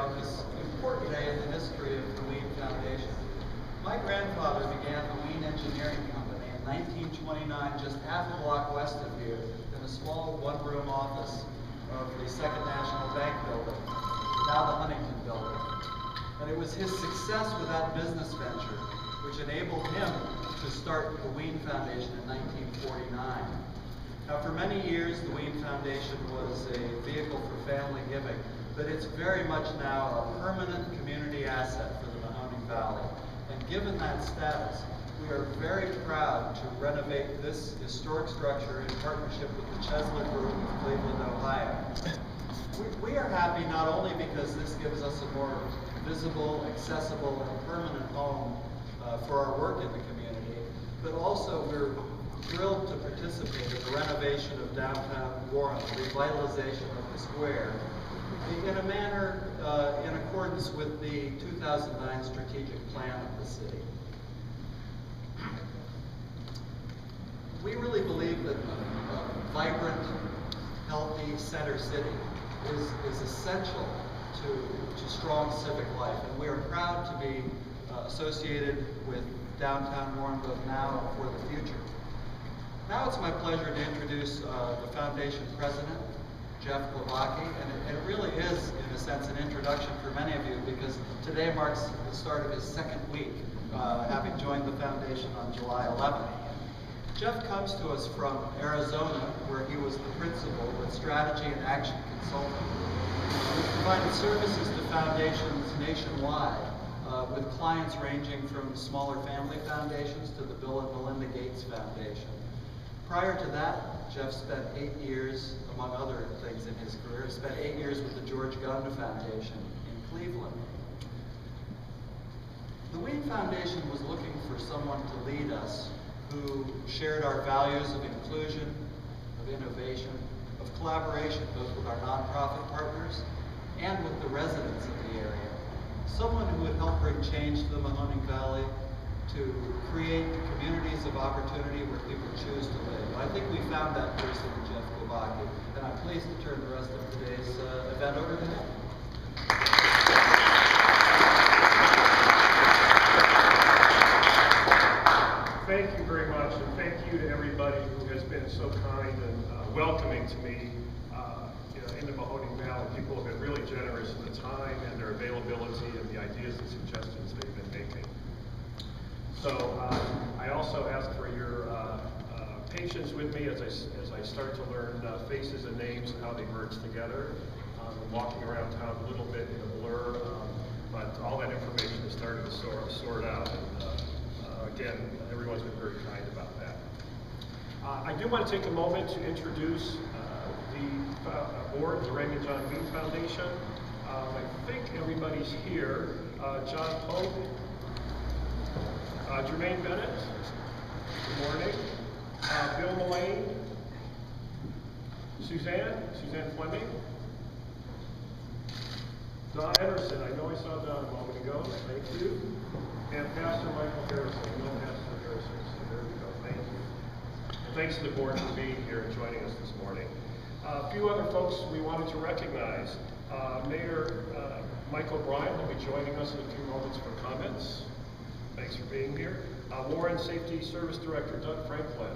on this important day in the history of the Wean Foundation. My grandfather began the Wean Engineering Company in 1929, just half a block west of here, in a small one-room office of the Second National Bank building, now the Huntington building. And it was his success with that business venture which enabled him to start the Wean Foundation in 1949. Now, for many years, the Wean Foundation was a vehicle for family giving, but it's very much now a permanent community asset for the Mahoning Valley. And given that status, we are very proud to renovate this historic structure in partnership with the Chesler Group of Cleveland, Ohio. We are happy not only because this gives us a more visible, accessible, and permanent home for our work in the community, but also we're thrilled to participate in the renovation of downtown Warren, the revitalization of the square, in a manner in accordance with the 2009 strategic plan of the city. We really believe that a vibrant, healthy center city is essential to strong civic life, and we are proud to be associated with downtown Warren both now and for the future. Now it's my pleasure to introduce the Foundation President, Jeff Glowacki, and it really is, in a sense, an introduction for many of you because today marks the start of his second week, having joined the Foundation on July 11th. Jeff comes to us from Arizona, where he was the principal with Strategy and Action Consulting. He provided services to foundations nationwide, with clients ranging from smaller family foundations to the Bill and Melinda Gates Foundation. Prior to that, Jeff spent 8 years, among other things in his career, spent 8 years with the George Gunda Foundation in Cleveland. The Wean Foundation was looking for someone to lead us who shared our values of inclusion, of innovation, of collaboration, both with our nonprofit partners and with the residents of the area. Someone who would help bring change to the Mahoning Valley, to create communities of opportunity where people choose to live. I think we found that person in Jeff Glowacki, and I'm pleased to turn the rest of today's event over to him. Thank you very much, and thank you to everybody who has been so kind and welcoming to me in the Mahoning Valley. People have been really generous in the time and their availability and the ideas and suggestions they've been making. So I also ask for your patience with me as I start to learn faces and names and how they merge together. I'm walking around town a little bit in a blur, but all that information is starting to sort out. And again, everyone's been very kind about that. I do want to take a moment to introduce the board of the Raymond John Wean Foundation. I think everybody's here. John Pope, Jermaine Bennett, good morning. Bill Mullane, Suzanne Fleming, Don Ederson, I know I saw Don a moment ago, thank you. And Pastor Michael Harrison, I know Pastor Harrison, so there we go, thank you. And thanks to the board for being here and joining us this morning. A few other folks we wanted to recognize. Mayor Mike O'Brien will be joining us in a few moments for comments. Thanks for being here. Warren Safety Service Director Doug Franklin.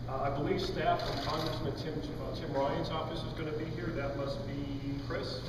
I believe staff from Congressman Tim Ryan's office is going to be here. That must be Chris.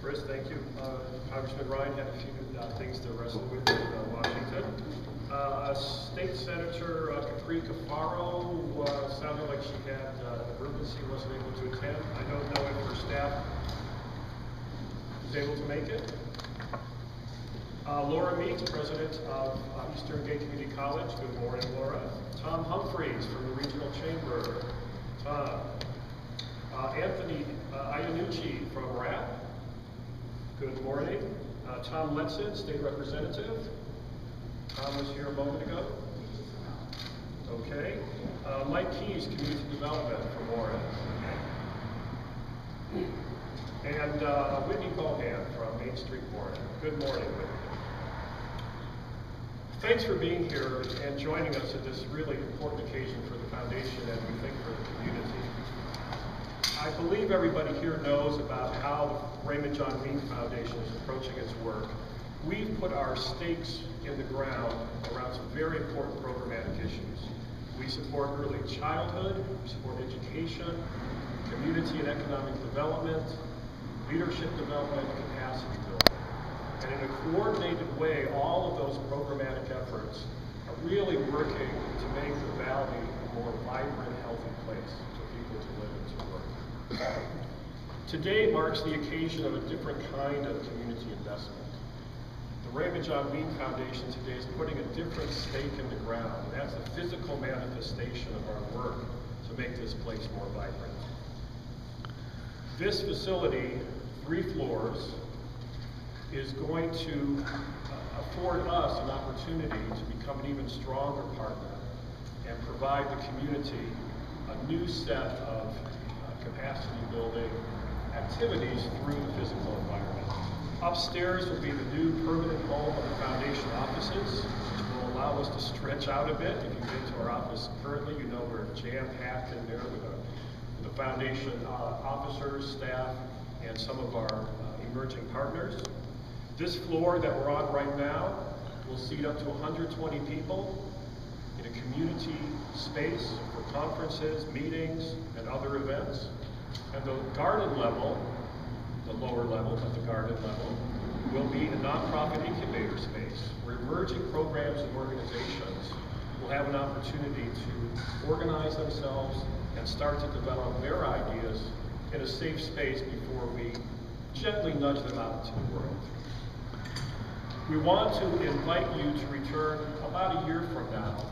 Chris, thank you. Congressman Ryan had a few things to wrestle with in Washington. State Senator Capri Cafaro sounded like she had an emergency, wasn't able to attend. I don't know if her staff is able to make it. Laura Meeks, President of Eastern Gate Community College. Good morning, Laura. Tom Humphreys from the Regional Chamber. Tom. Anthony Iannucci from RAP. Good morning. Tom Letson, State Representative. Tom was here a moment ago. Okay. Mike Keys, Community Development from Warren. And Whitney Bohan from Main Street Warren. Good morning, Whitney. Thanks for being here and joining us at this really important occasion for the Foundation and we think for the community. I believe everybody here knows about how the Raymond John Wean Foundation is approaching its work, we've put our stakes in the ground around some very important programmatic issues. We support early childhood, we support education, community and economic development, leadership development, capacity building. And in a coordinated way, all of those programmatic efforts are really working to make the Valley a more vibrant, healthy place for people to live and to work. Today marks the occasion of a different kind of community investment. The Raymond John Wean Foundation today is putting a different stake in the ground, and that's a physical manifestation of our work to make this place more vibrant. This facility, 3 floors, is going to afford us an opportunity to become an even stronger partner and provide the community a new set of capacity building activities through the physical environment. Upstairs will be the new permanent home of the foundation offices, which will allow us to stretch out a bit. If you've been to our office currently, you know we're jam-packed in there with the foundation officers, staff, and some of our emerging partners. This floor that we're on right now will seat up to 120 people in a community space for conferences, meetings, and other events. And the garden level, the lower level, but the garden level, will be a nonprofit incubator space where emerging programs and organizations will have an opportunity to organize themselves and start to develop their ideas in a safe space before we gently nudge them out into the world. We want to invite you to return about a year from now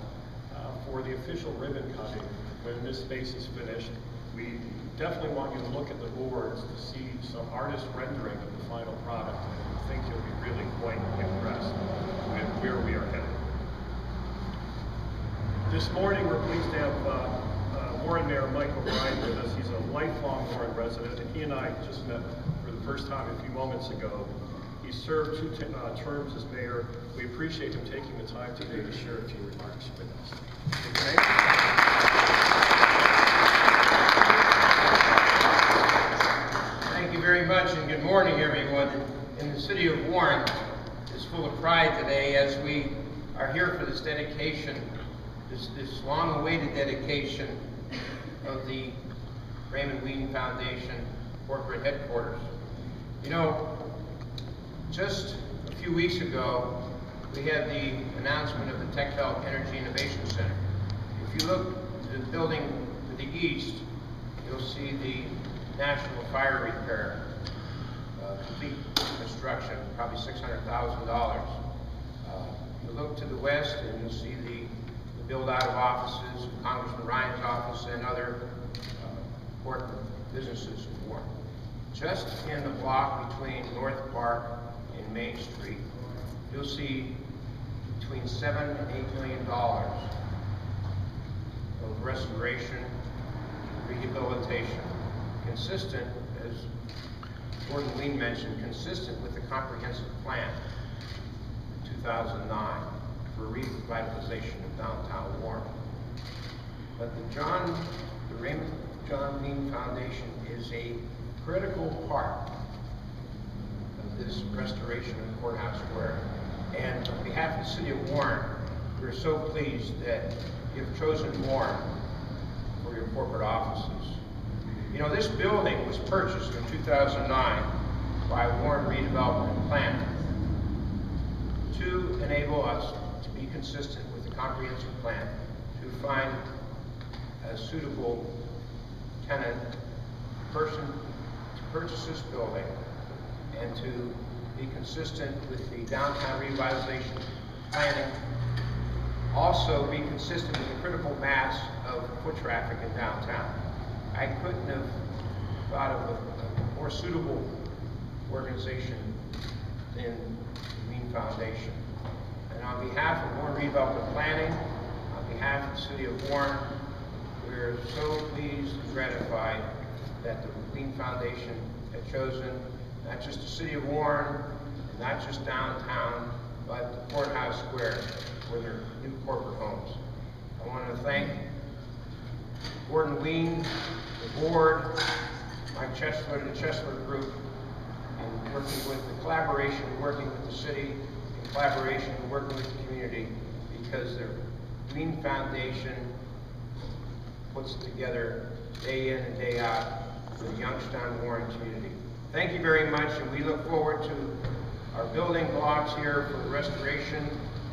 for the official ribbon cutting when this space is finished. We definitely want you to look at the boards to see some artist rendering of the final product, and I think you'll be really quite impressed with where we are headed. This morning we're pleased to have Warren Mayor Mike O'Brien with us. He's a lifelong Warren resident, and he and I just met for the first time a few moments ago. He served 2 terms as mayor. We appreciate him taking the time today to share a few remarks with us. Okay? Thank you very much, and good morning, everyone. And the city of Warren is full of pride today as we are here for this dedication, this long-awaited dedication of the Raymond Wean Foundation corporate headquarters. You know, just a few weeks ago, we had the announcement of the Textile Energy Innovation Center. If you look at the building to the east, you'll see the National Fire Repair, complete construction, probably $600,000. You look to the west and you'll see the build-out of offices, Congressman Ryan's office, and other important businesses in Warren. Just in the block between North Park and Main Street, you'll see between $7 and $8 million of restoration, rehabilitation, consistent, as Gordon Wean mentioned, consistent with the comprehensive plan in 2009 for revitalization of downtown Warren. But the Raymond John Wean Foundation is a critical part of this restoration of Courthouse Square. And on behalf of the city of Warren, we're so pleased that you've chosen Warren for your corporate offices. You know, this building was purchased in 2009 by Warren Redevelopment and Planning to enable us to be consistent with the comprehensive plan, to find a suitable tenant person to purchase this building, and to be consistent with the downtown revitalization planning. Also be consistent with the critical mass of foot traffic in downtown. I couldn't have thought of a more suitable organization than the Wean Foundation. And on behalf of Warren Redevelopment Planning, on behalf of the city of Warren, we're so pleased and gratified that the Wean Foundation had chosen not just the city of Warren, not just downtown, but the Courthouse Square for their new corporate homes. I want to thank Gordon Wean, the board, Mike Chesler, the Chesler Group, in working with the collaboration, working with the city, in collaboration, working with the community, because the Wean Foundation puts it together day in and day out for the Youngstown Warren community. Thank you very much, and we look forward to our building blocks here for the restoration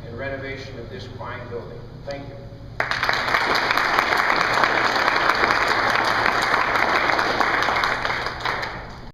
and renovation of this fine building. Thank you.